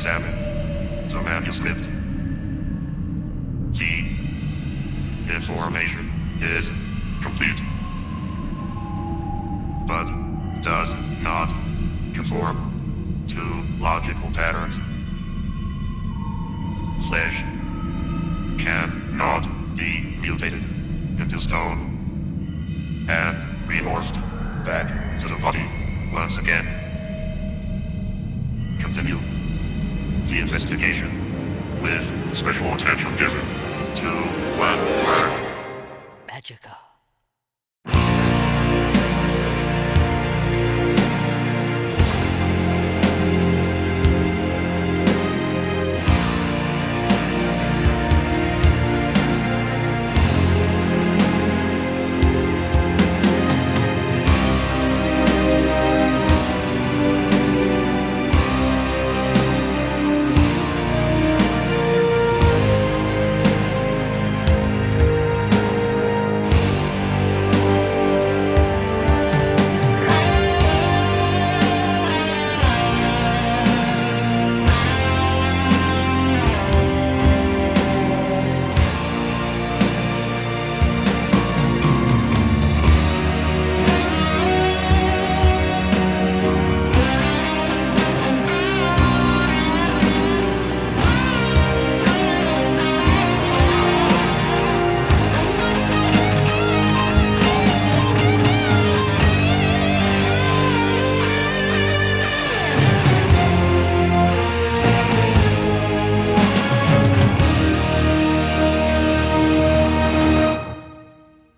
examine the manuscript. The information is complete, but does not conform to logical patterns. Flesh cannot be mutated into stone and remorphed back to the body once again. Continue the investigation with special attention given to one word. Magica.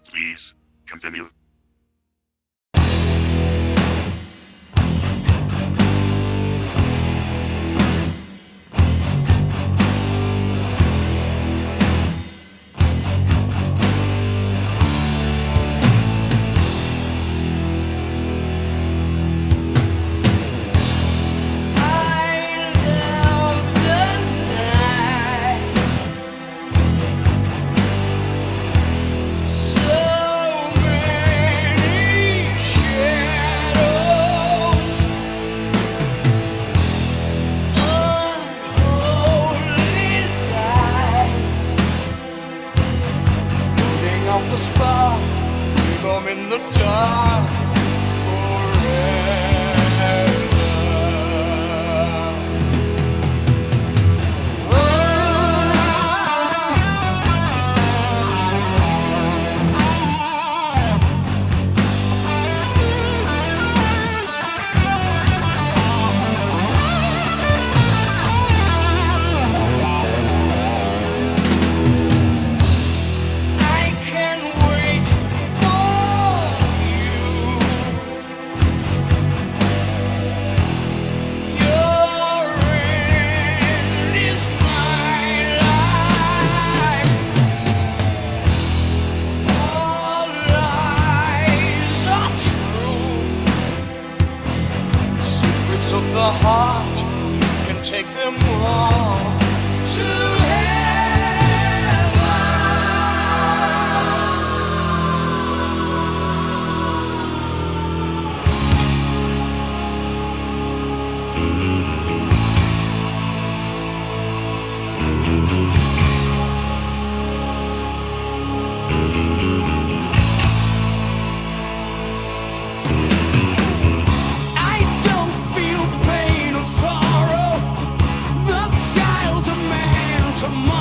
Please continue. Off the spot, leave 'em in the dark forever. I can wait for you. Your end is my life. All lies are true. Secrets of the heart, you can take them all to heaven. I don't feel pain or sorrow. The child's a man tomorrow.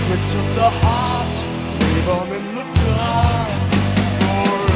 secrets of the heart, leave them in the dark forever.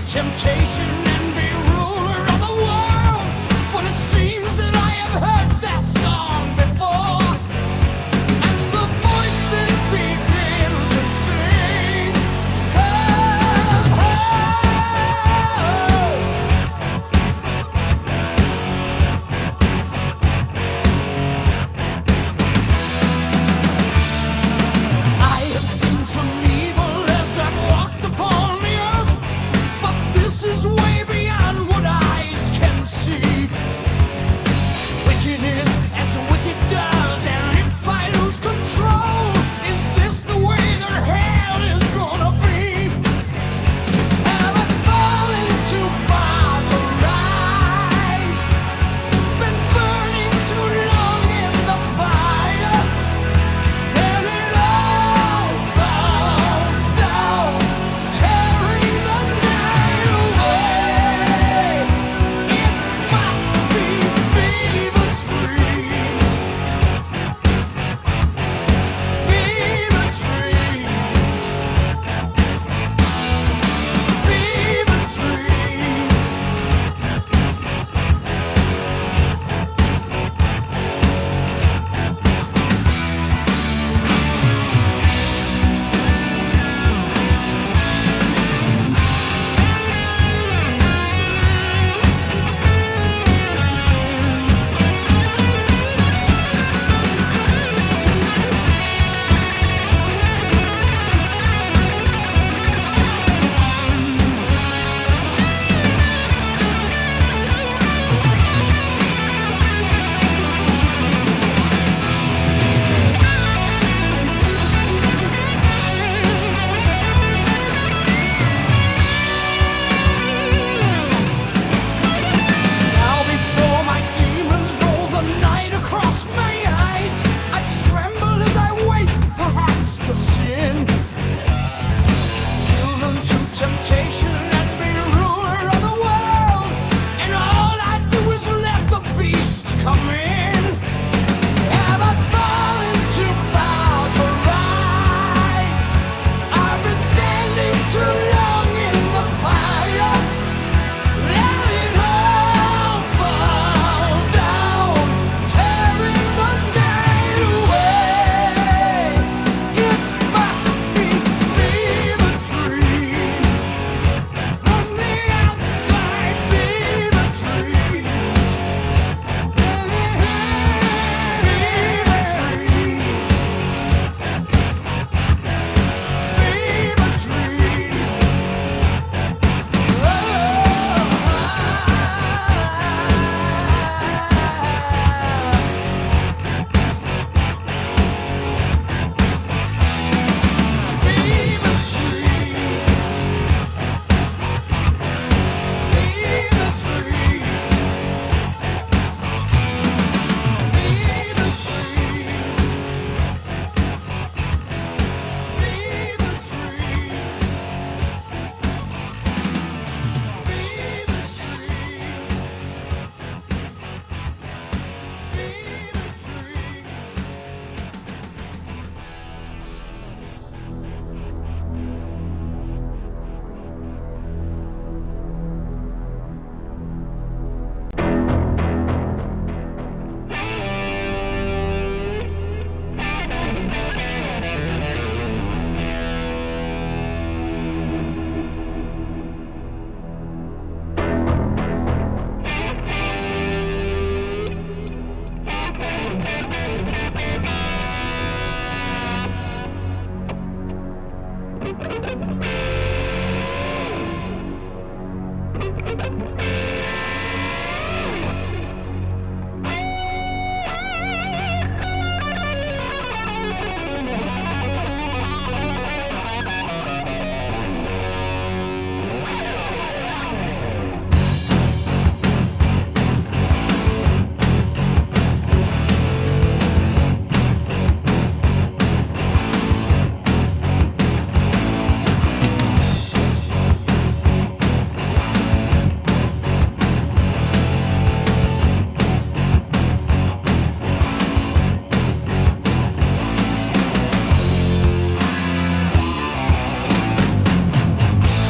Temptation and be ruler of the world, but it seems that I have heard that song before, and the voices begin to sing, come home. I have seen some evil as I've walked upon the earth. This is way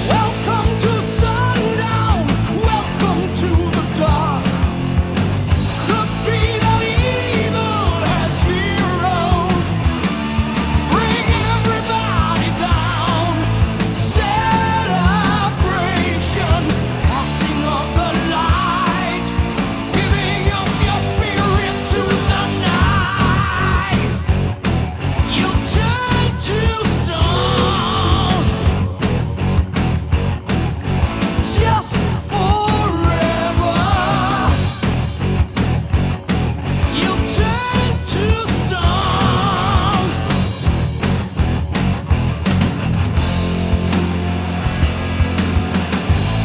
Welcome to sundown, welcome to the dark. Could be that evil has heroes. Bring everybody down. Celebration, passing of the light. Giving up your spirit to the night. You turn to stone. Just forever, you turn to stone.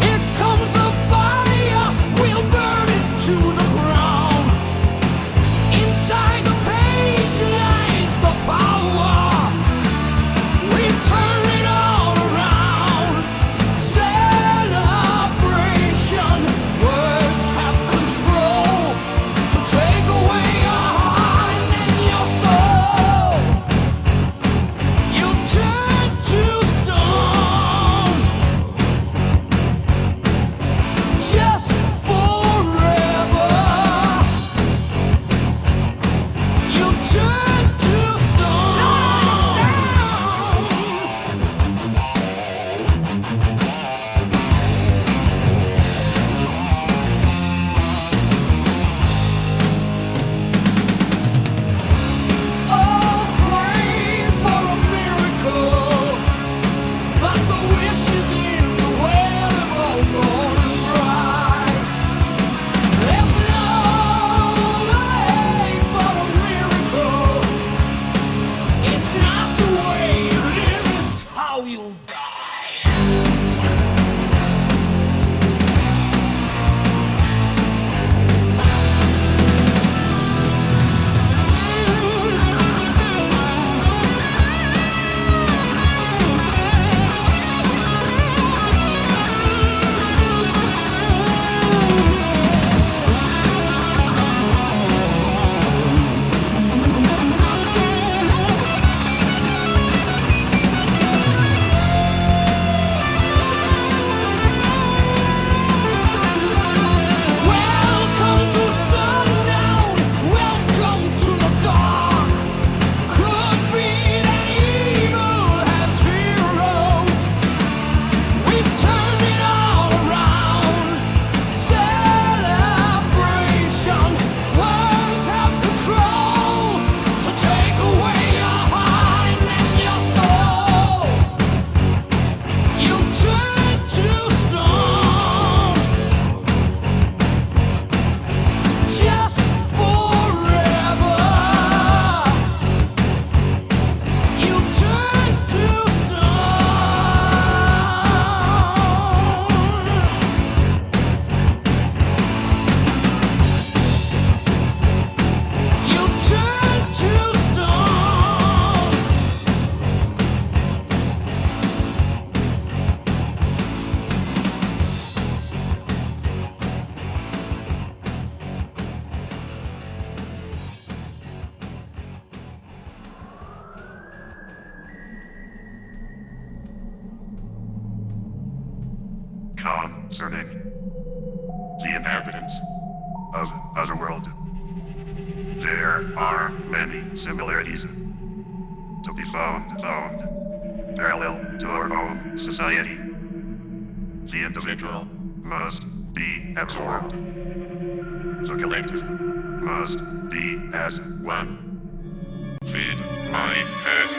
Here comes the fire, we'll burn it to the ground. Inside the page lies the power. We turn it all around. Celebration, words have control to take away your heart and your soul. You turn to stone. Just forever. You turn to stone. Oh, pray for a miracle, but the wishes in the well have all gone dry. There's no way for a miracle. It's not the way you live, it's how you'll die. Welcome to sundown, welcome to the dark. Could be that evil has heroes. We've turned it all around. Celebration, words have control to take away your heart and your soul. You turn to stone. Just forever, you turn to stone. You turn to stone. Concerning the inhabitants of Otherworld, there are many similarities to be found parallel to our own society. The individual must be absorbed. The collective must be as one. Feed my head.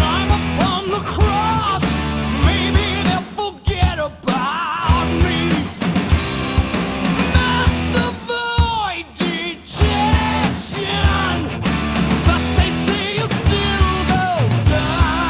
I'm upon the cross, maybe they'll forget about me. Master void detection, but they say you still go down.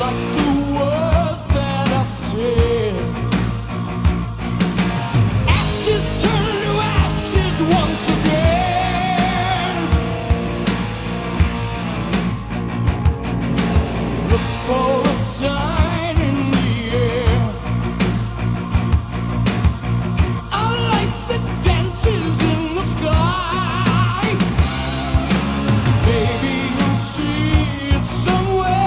like the words that I've said. Ashes turn to ashes once again. Look for a sign in the air. A light that dances in the sky. Maybe you'll see it somewhere.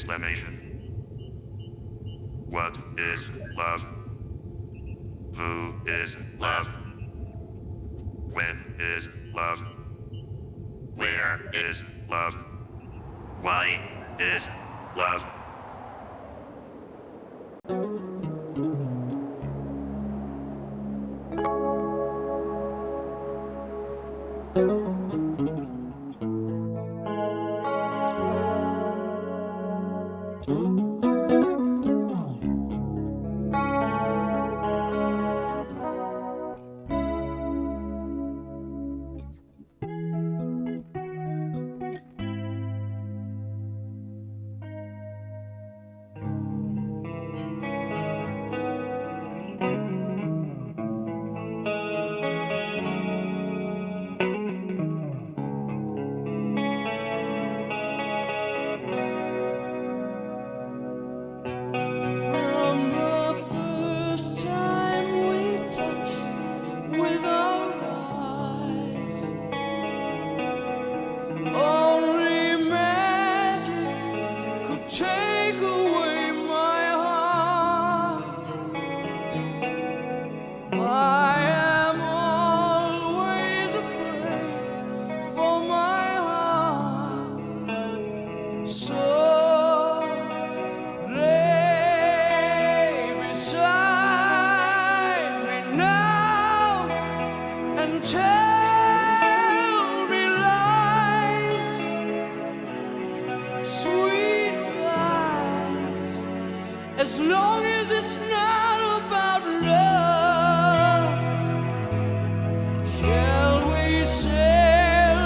Exclamation. What is love? Who is love? When is love? Where is love? Why is love? From the first time we touched with our eyes, only magic could take away my heart. I am always afraid for my heart. So lay beside me now and tell me lies, sweet lies, as long as it's not about love. Shall we sail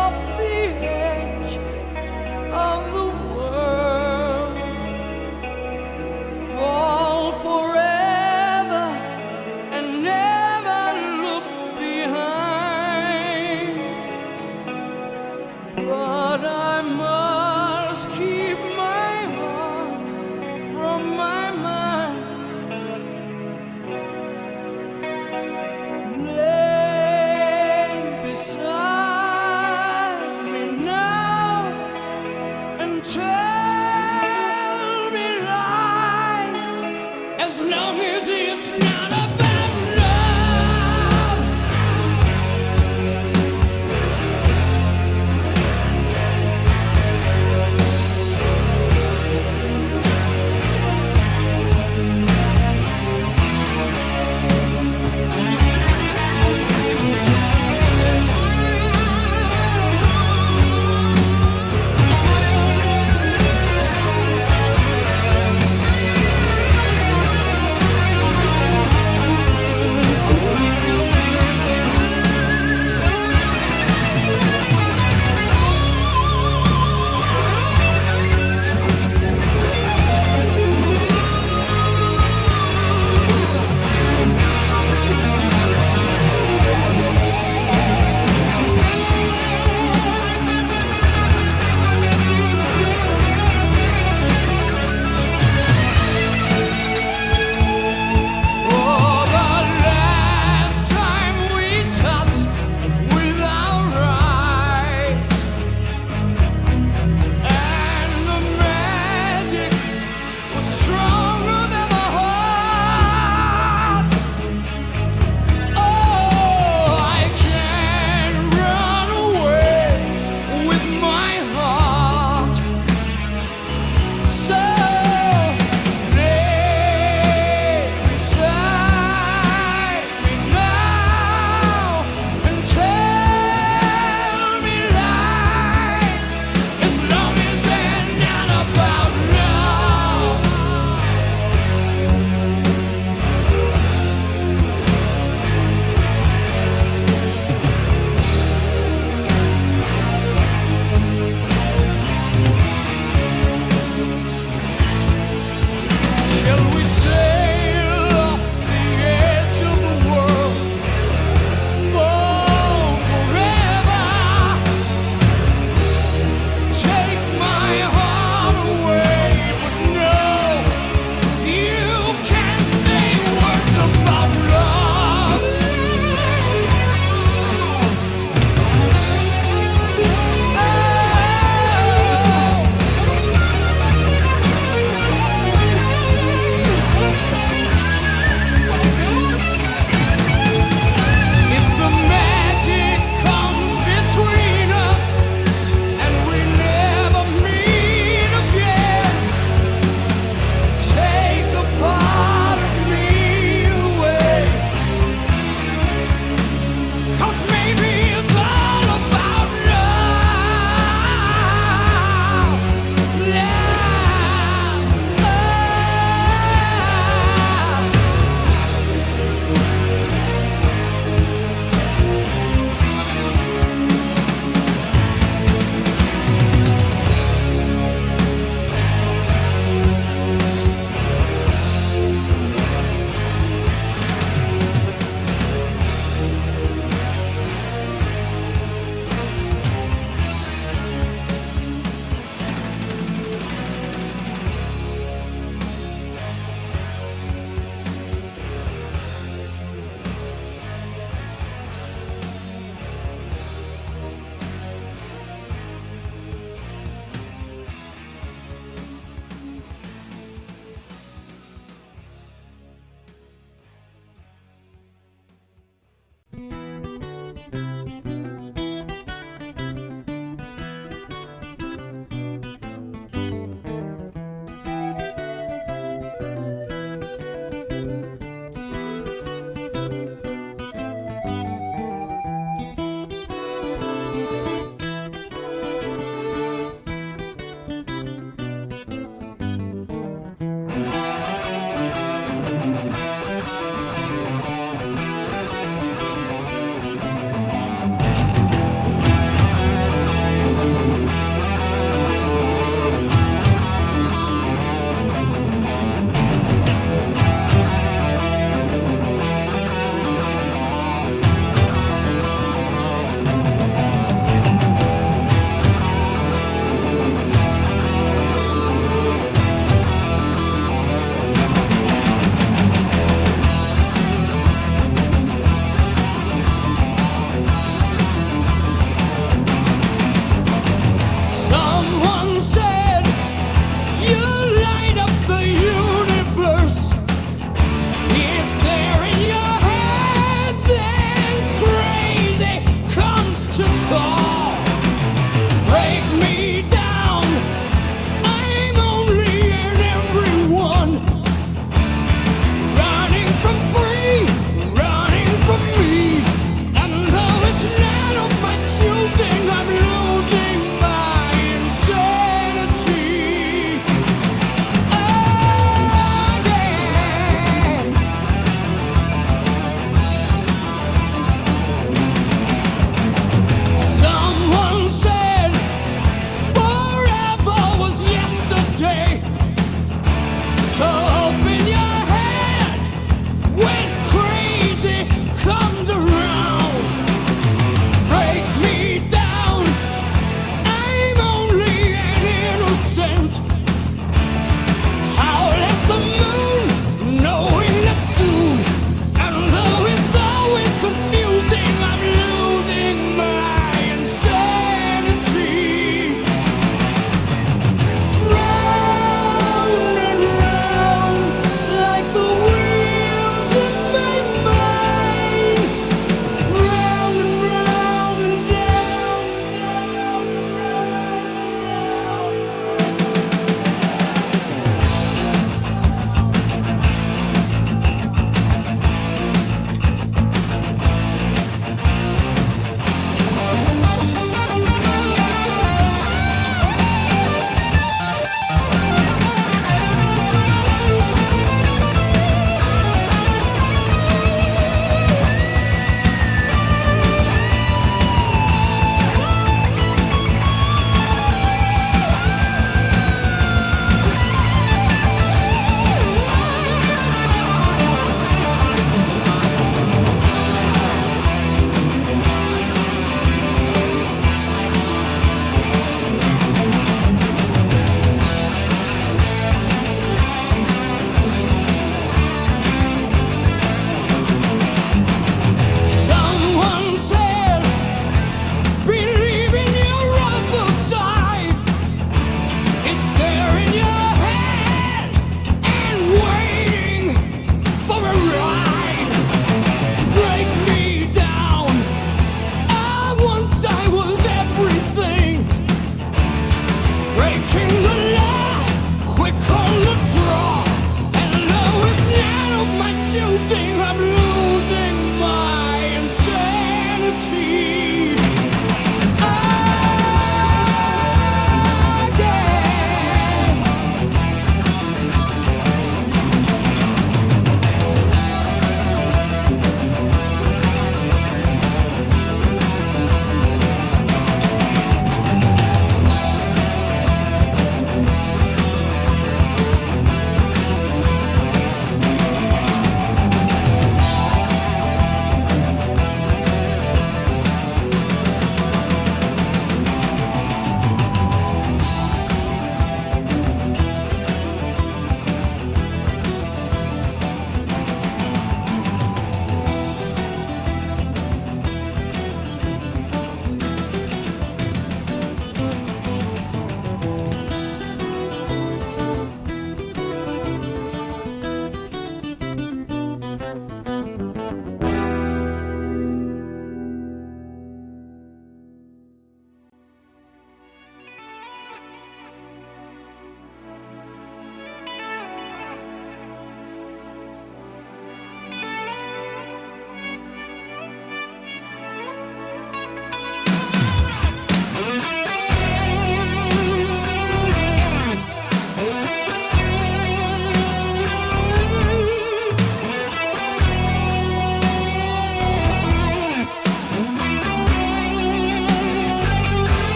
off the edge of the world, fall forever and never look behind?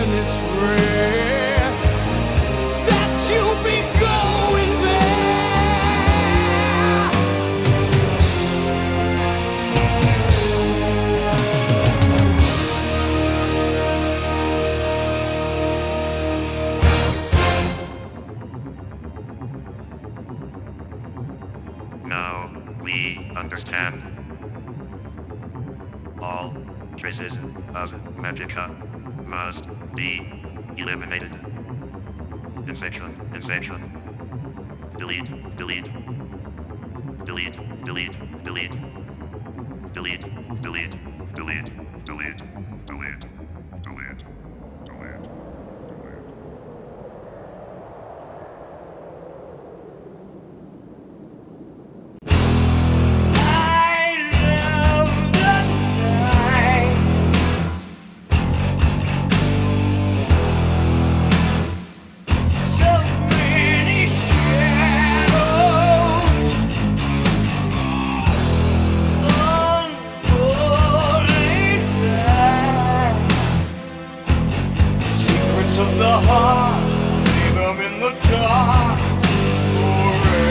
and it's rare that you'll be going there. Now we understand. All traces of Magica must be eliminated. Infection. Delete. Delete. Delete. Delete. Delete. Delete. Delete. Delete. Delete. Delete. Delete. Delete. I love the night. So many shadows, unholy light. Secrets of the heart, leave them in the dark forever.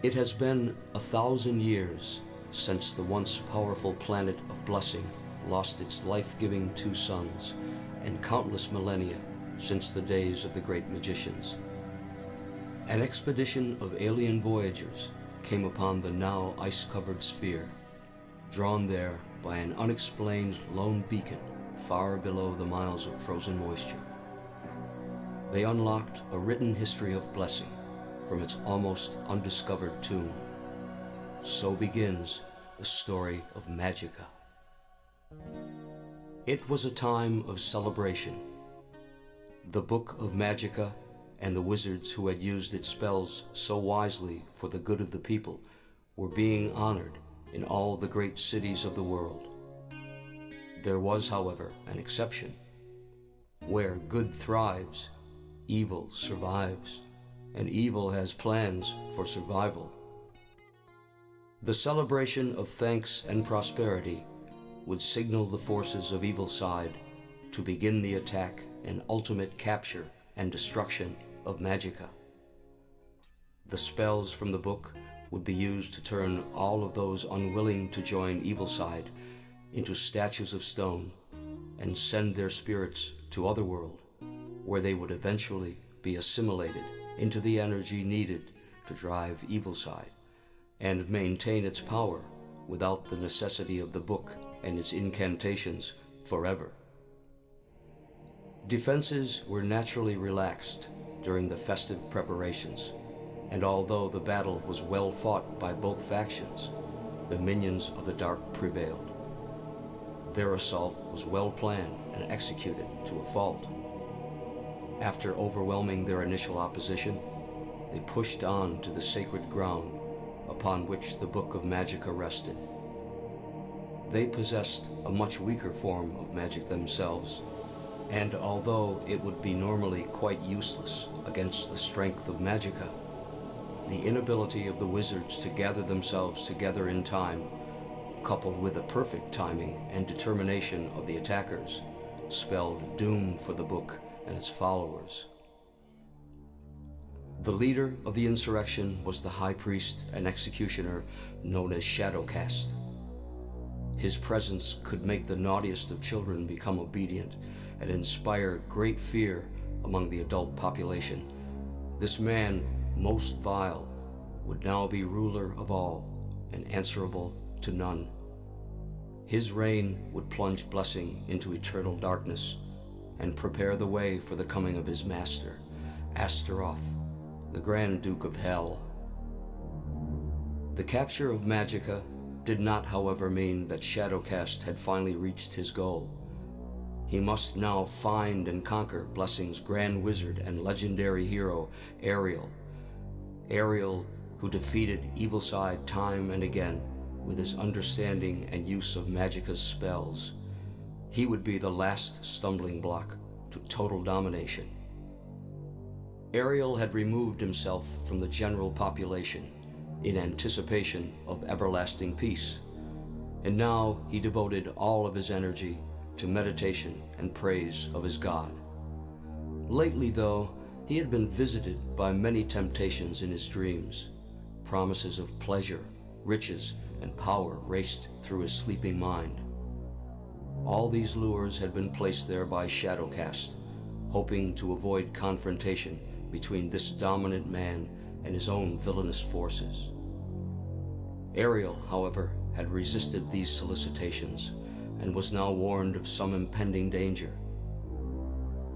It has been 1,000 years since the once powerful planet of blessing lost its life-giving two suns, and countless millennia since the days of the great magicians. An expedition of alien voyagers came upon the now ice-covered sphere, drawn there by an unexplained lone beacon far below the miles of frozen moisture. They unlocked a written history of blessing from its almost undiscovered tomb. So begins the story of Magica. It was a time of celebration. The Book of Magica and the wizards who had used its spells so wisely for the good of the people were being honored in all the great cities of the world. There was, however, an exception. Where good thrives, evil survives, and evil has plans for survival. The celebration of thanks and prosperity would signal the forces of evil side to begin the attack and ultimate capture and destruction of Magica. The spells from the book would be used to turn all of those unwilling to join evil side into statues of stone and send their spirits to otherworld, where they would eventually be assimilated into the energy needed to drive evil side and maintain its power without the necessity of the book and its incantations forever. Defenses were naturally relaxed during the festive preparations, and although the battle was well fought by both factions, the minions of the dark prevailed. Their assault was well planned and executed to a fault. After overwhelming their initial opposition, they pushed on to the sacred ground upon which the Book of Magica rested. They possessed a much weaker form of magic themselves, and although it would be normally quite useless against the strength of Magica, the inability of the wizards to gather themselves together in time, coupled with the perfect timing and determination of the attackers, spelled doom for the book and its followers. The leader of the insurrection was the high priest and executioner known as Shadowcast. His presence could make the naughtiest of children become obedient and inspire great fear among the adult population. This man, most vile, would now be ruler of all and answerable to none. His reign would plunge blessing into eternal darkness and prepare the way for the coming of his master, Astaroth, the Grand Duke of Hell. The capture of Magica did not, however, mean that Shadowcast had finally reached his goal. He must now find and conquer Blessing's Grand Wizard and legendary hero, Ariel. Ariel, who defeated Evilside time and again with his understanding and use of Magica's spells. He would be the last stumbling block to total domination. Ariel had removed himself from the general population in anticipation of everlasting peace, and now he devoted all of his energy to meditation and praise of his God. Lately, though, he had been visited by many temptations in his dreams. Promises of pleasure, riches, and power raced through his sleeping mind. All these lures had been placed there by Shadowcast, hoping to avoid confrontation between this dominant man and his own villainous forces. Ariel, however, had resisted these solicitations and was now warned of some impending danger.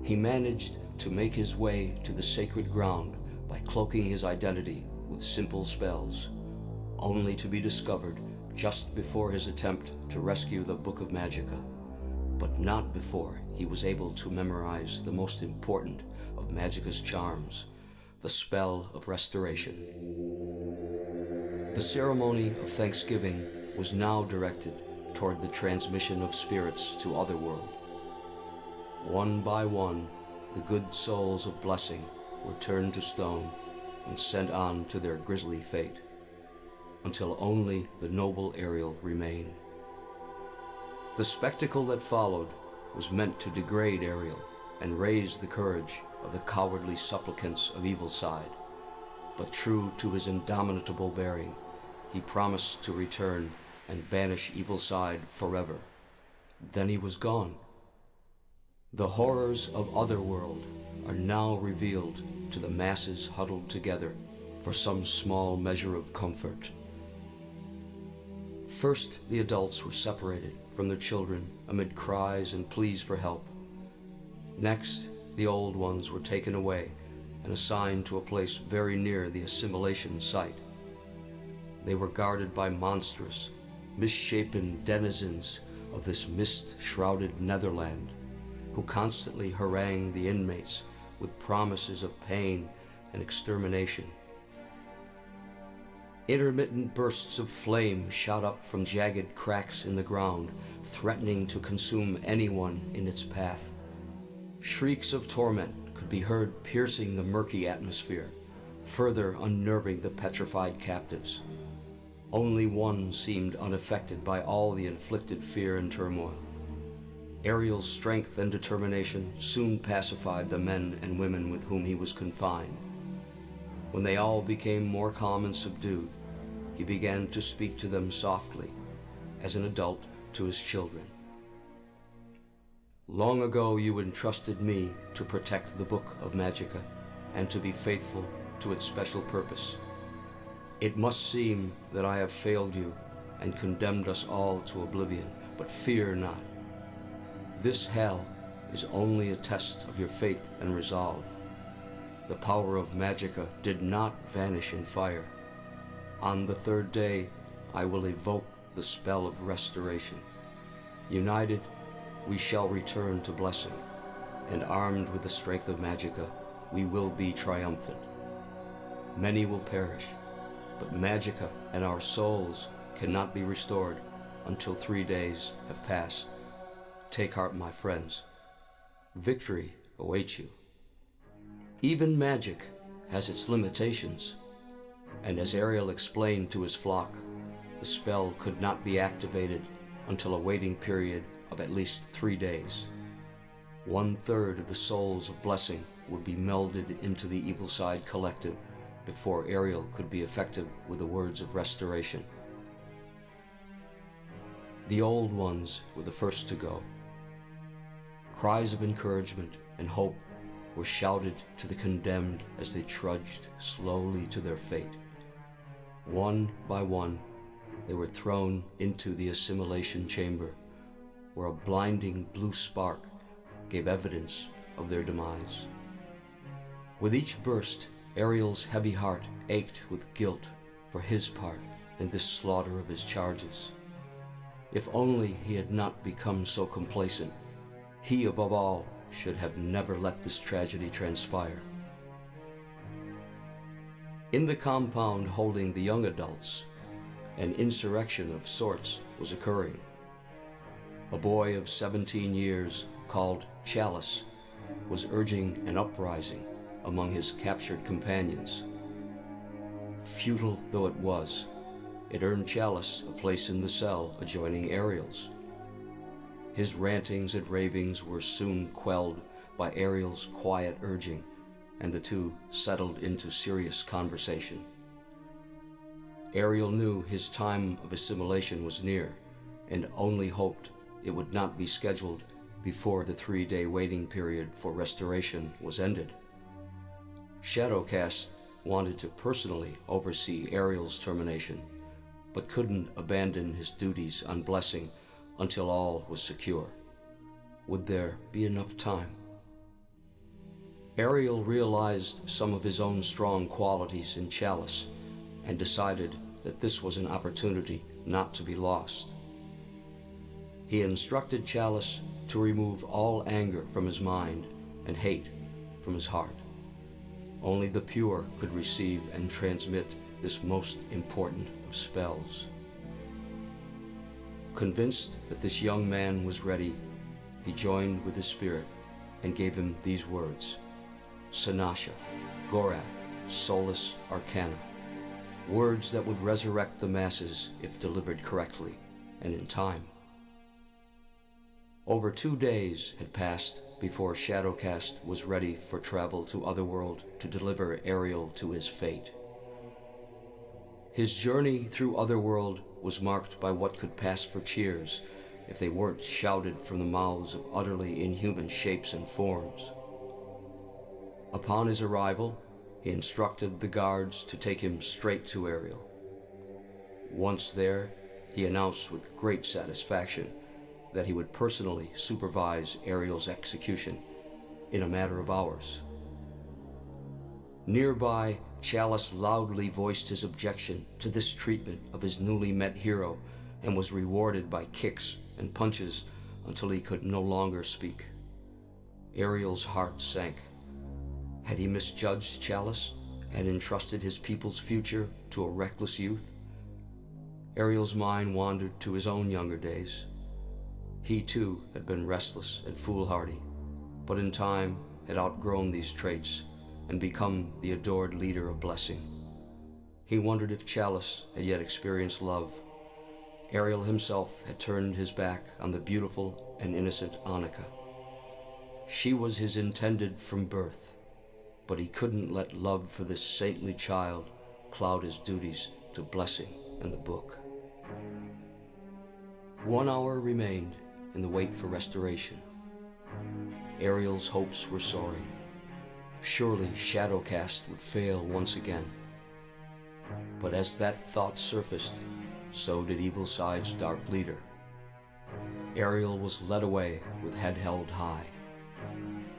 He managed to make his way to the sacred ground by cloaking his identity with simple spells, only to be discovered just before his attempt to rescue the Book of Magica, but not before he was able to memorize the most important of Magica's charms, the spell of restoration. The ceremony of Thanksgiving was now directed toward the transmission of spirits to Otherworld. One by one, the good souls of blessing were turned to stone and sent on to their grisly fate, until only the noble Ariel remained. The spectacle that followed was meant to degrade Ariel and raise the courage of the cowardly supplicants of Evilside, but true to his indomitable bearing, he promised to return and banish Evilside forever. Then he was gone. The horrors of Otherworld are now revealed to the masses huddled together for some small measure of comfort. First, the adults were separated from their children amid cries and pleas for help. Next, the old ones were taken away and assigned to a place very near the assimilation site. They were guarded by monstrous, misshapen denizens of this mist-shrouded Netherland, who constantly harangued the inmates with promises of pain and extermination. Intermittent bursts of flame shot up from jagged cracks in the ground, threatening to consume anyone in its path. Shrieks of torment could be heard piercing the murky atmosphere, further unnerving the petrified captives. Only one seemed unaffected by all the inflicted fear and turmoil. Ariel's strength and determination soon pacified the men and women with whom he was confined. When they all became more calm and subdued, he began to speak to them softly, as an adult to his children. Long ago you entrusted me to protect the Book of Magica and to be faithful to its special purpose. It must seem that I have failed you and condemned us all to oblivion, but fear not. This hell is only a test of your faith and resolve. The power of Magica did not vanish in fire. On the third day, I will evoke the spell of restoration. United, we shall return to blessing, and armed with the strength of Magica, we will be triumphant. Many will perish, but Magica and our souls cannot be restored until 3 days have passed. Take heart, my friends. Victory awaits you. Even magic has its limitations, and as Ariel explained to his flock, the spell could not be activated until a waiting period of at least 3 days. 1/3 of the souls of blessing would be melded into the Evilside collective before Ariel could be effective with the words of restoration. The old ones were the first to go. Cries of encouragement and hope were shouted to the condemned as they trudged slowly to their fate. One by one, they were thrown into the assimilation chamber, where a blinding blue spark gave evidence of their demise. With each burst, Ariel's heavy heart ached with guilt for his part in this slaughter of his charges. If only he had not become so complacent, he above all should have never let this tragedy transpire. In the compound holding the young adults, an insurrection of sorts was occurring. A boy of 17 years, called Chalice, was urging an uprising, among his captured companions. Futile though it was, it earned Chalice a place in the cell adjoining Ariel's. His rantings and ravings were soon quelled by Ariel's quiet urging, and the two settled into serious conversation. Ariel knew his time of assimilation was near, and only hoped it would not be scheduled before the 3-day waiting period for restoration was ended. Shadowcast wanted to personally oversee Ariel's termination, but couldn't abandon his duties on Blessing until all was secure. Would there be enough time? Ariel realized some of his own strong qualities in Chalice and decided that this was an opportunity not to be lost. He instructed Chalice to remove all anger from his mind and hate from his heart. Only the pure could receive and transmit this most important of spells. Convinced that this young man was ready, he joined with his spirit and gave him these words: Sanasha, Gorath, Solus Arcana, words that would resurrect the masses if delivered correctly and in time. Over 2 days had passed before Shadowcast was ready for travel to Otherworld to deliver Ariel to his fate. His journey through Otherworld was marked by what could pass for cheers if they weren't shouted from the mouths of utterly inhuman shapes and forms. Upon his arrival, he instructed the guards to take him straight to Ariel. Once there, he announced with great satisfaction that he would personally supervise Ariel's execution in a matter of hours. Nearby, Chalice loudly voiced his objection to this treatment of his newly met hero and was rewarded by kicks and punches until he could no longer speak. Ariel's heart sank. Had he misjudged Chalice and entrusted his people's future to a reckless youth? Ariel's mind wandered to his own younger days. He too had been restless and foolhardy, but in time had outgrown these traits and become the adored leader of Blessing. He wondered if Chalice had yet experienced love. Ariel himself had turned his back on the beautiful and innocent Annika. She was his intended from birth, but he couldn't let love for this saintly child cloud his duties to Blessing and the book. 1 hour remained in the wait for restoration. Ariel's hopes were soaring. Surely Shadowcast would fail once again. But as that thought surfaced, so did Evilside's dark leader. Ariel was led away with head held high.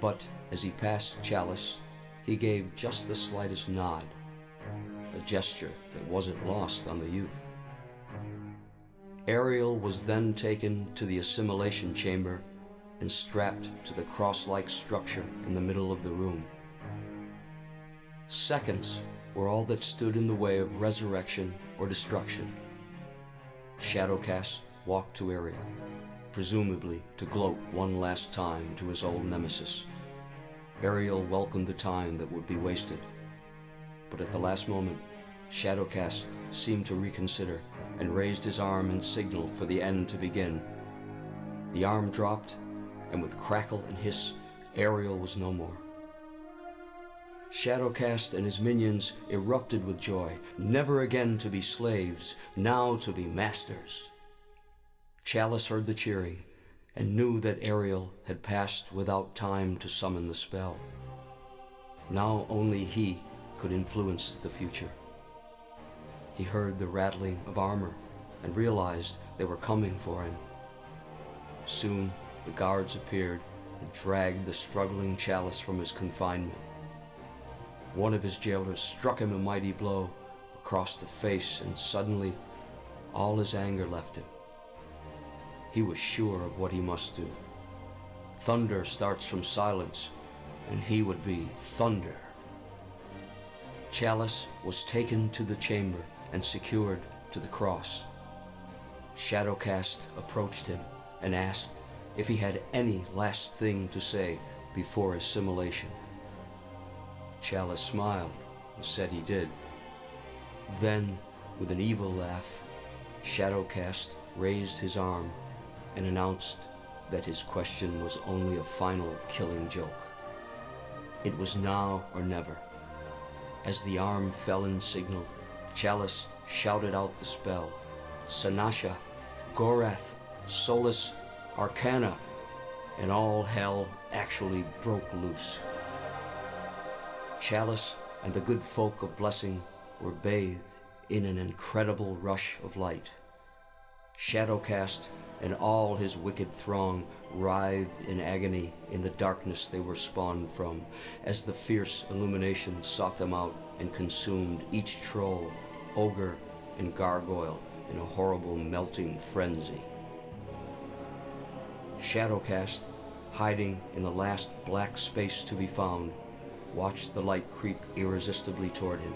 But as he passed Chalice, he gave just the slightest nod, a gesture that wasn't lost on the youth. Ariel was then taken to the assimilation chamber and strapped to the cross-like structure in the middle of the room. Seconds were all that stood in the way of resurrection or destruction. Shadowcast walked to Ariel, presumably to gloat one last time to his old nemesis. Ariel welcomed the time that would be wasted, but at the last moment, Shadowcast seemed to reconsider and raised his arm and signaled for the end to begin. The arm dropped, and with crackle and hiss, Ariel was no more. Shadowcast and his minions erupted with joy, never again to be slaves, now to be masters. Chalice heard the cheering and knew that Ariel had passed without time to summon the spell. Now only he could influence the future. He heard the rattling of armor and realized they were coming for him. Soon the guards appeared and dragged the struggling Chalice from his confinement. One of his jailers struck him a mighty blow across the face, and suddenly all his anger left him. He was sure of what he must do. Thunder starts from silence, and he would be thunder. Chalice was taken to the chamber and secured to the cross. Shadowcast approached him and asked if he had any last thing to say before assimilation. Chalice smiled and said he did. Then, with an evil laugh, Shadowcast raised his arm and announced that his question was only a final killing joke. It was now or never. As the arm fell in signal, Chalice shouted out the spell, Sanasha, Gorath, Solus, Arcana, and all hell actually broke loose. Chalice and the good folk of Blessing were bathed in an incredible rush of light. Shadowcast and all his wicked throng writhed in agony in the darkness they were spawned from, as the fierce illumination sought them out and consumed each troll, ogre, and gargoyle in a horrible melting frenzy. Shadowcast, hiding in the last black space to be found, watched the light creep irresistibly toward him.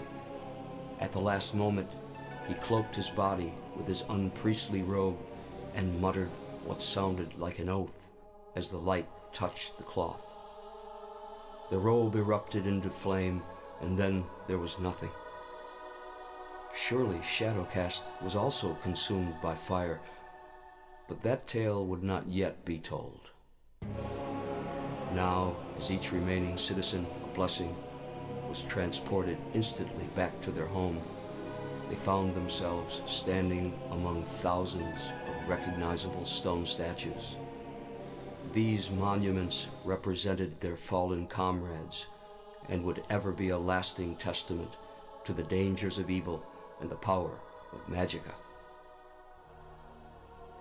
At the last moment, he cloaked his body with his unpriestly robe and muttered what sounded like an oath as the light touched the cloth. The robe erupted into flame, and then there was nothing. Surely Shadowcast was also consumed by fire, but that tale would not yet be told. Now, as each remaining citizen of Blessing was transported instantly back to their home, they found themselves standing among thousands of recognizable stone statues. These monuments represented their fallen comrades and would ever be a lasting testament to the dangers of evil and the power of Magica.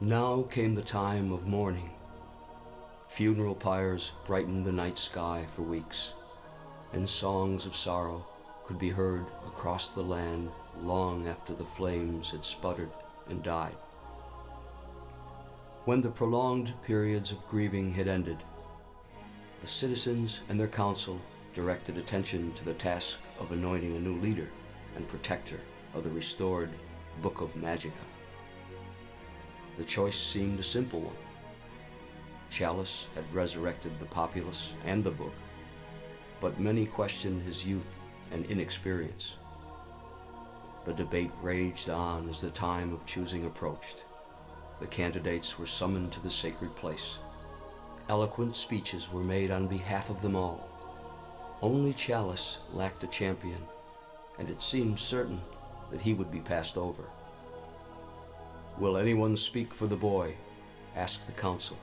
Now came the time of mourning. Funeral pyres brightened the night sky for weeks, and songs of sorrow could be heard across the land long after the flames had sputtered and died. When the prolonged periods of grieving had ended, the citizens and their council directed attention to the task of anointing a new leader and protector of the restored Book of Magica. The choice seemed a simple one. Chalice had resurrected the populace and the book, but many questioned his youth and inexperience. The debate raged on as the time of choosing approached. The candidates were summoned to the sacred place. Eloquent speeches were made on behalf of them all. Only Chalice lacked a champion, and it seemed certain that he would be passed over. "Will anyone speak for the boy?" asked the council.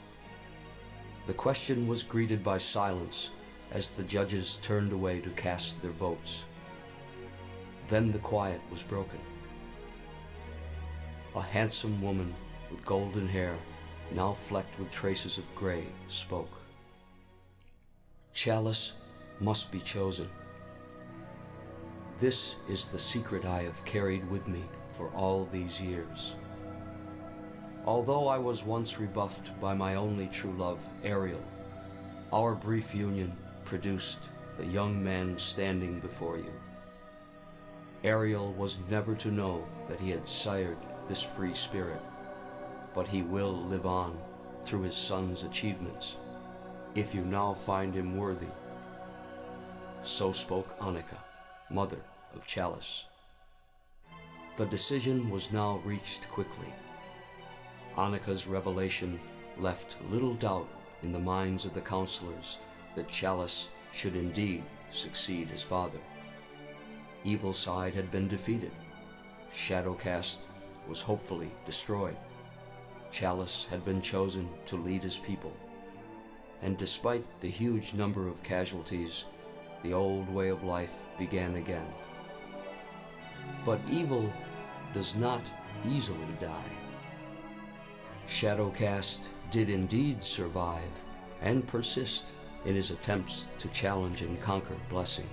The question was greeted by silence as the judges turned away to cast their votes. Then the quiet was broken. A handsome woman with golden hair, now flecked with traces of gray, spoke. "Chalice must be chosen. This is the secret I have carried with me for all these years. Although I was once rebuffed by my only true love, Ariel, our brief union produced the young man standing before you. Ariel was never to know that he had sired this free spirit, but he will live on through his son's achievements, if you now find him worthy." So spoke Annika, mother of Chalice. The decision was now reached quickly. Annika's revelation left little doubt in the minds of the counselors that Chalice should indeed succeed his father. Evilside had been defeated. Shadowcast was hopefully destroyed. Chalice had been chosen to lead his people. And despite the huge number of casualties, the old way of life began again. But evil does not easily die. Shadowcast did indeed survive and persist in his attempts to challenge and conquer Blessing.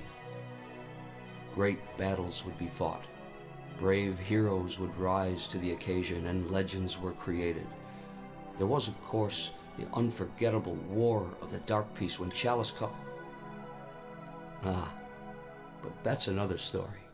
Great battles would be fought. Brave heroes would rise to the occasion and legends were created. There was, of course, the unforgettable War of the Dark Peace when Chalice but that's another story.